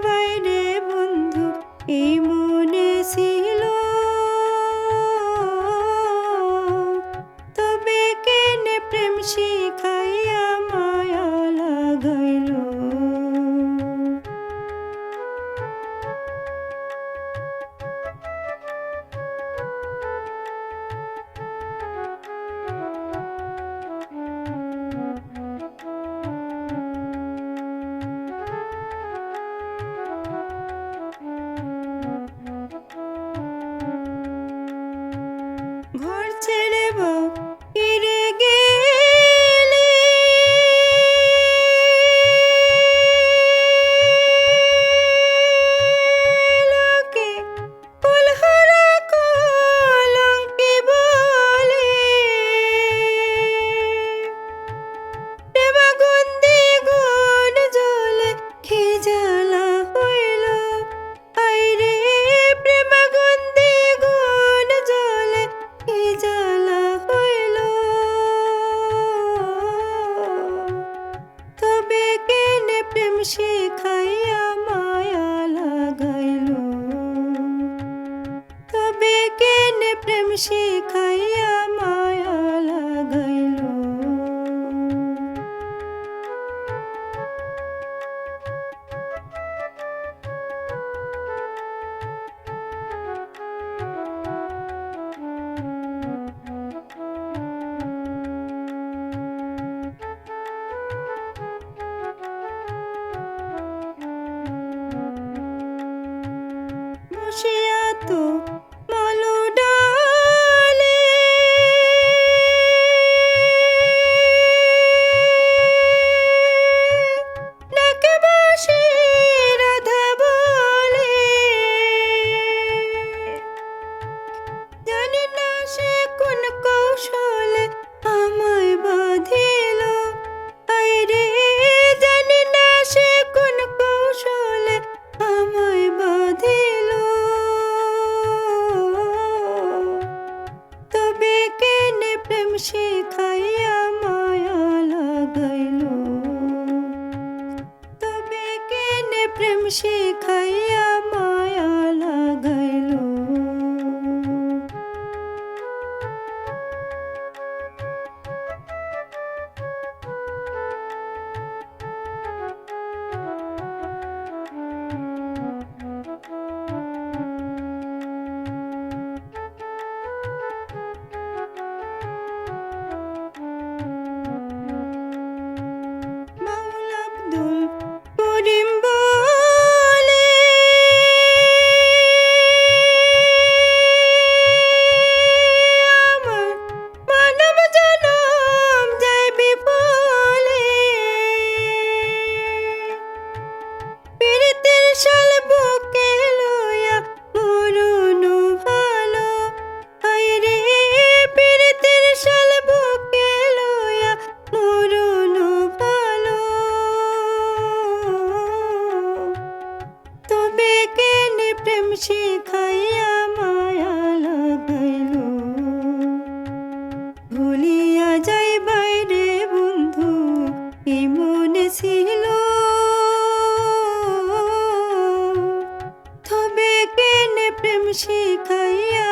বাইরে বন্ধু এই মনে ছিল, তবে কেনে প্রেম শিখাইয়া মায়া লাগাইল। ঘর ছেড়ে বাহিরে গেলে লোকে ফুলহারা কলঙ্কি বলে, প্রেমাগুন্দে গুণ জ্বলে কি জ্বালা হইল। আইরে প্রেমাগুন্দে গুণ জ্বলে কি জ্বালা হইল। তবে কেনে প্রেম শিখাইয়া মায়া লাগাইল, তবে কেনে প্রেম শিখাইয়া মায়া লাগাইল। বসিয়া তো মালো ডালে ডাকে বাঁশি রাধা বলে, জানি না সে কোন কৌশলে আমায় বাঁধিল। আইরে জানি না সে কোন কৌশলে আমায় বাঁধিল। তবে কেনে প্রেম শিখাইয়া মায়া লাগাইল, তবে কেনে প্রেম শিখাইয়া মায়া লাগাইল। বাউল আব্দুল করিম বলে, আমার মানব জনম যায় বিফলে। পীড়িতের শাল বুকে লইয়া মরণ ভালো। আইরে পীড়িতের শাল বুকে লইয়া মরণ ভালো। তবে কেনে প্রেম শিখাইয়া মায়া লাগাইল। ভুলিয়া যাই বাইরে বন্ধু এই মনে ছিল, তবে কেনে প্রেম শিখাইয়া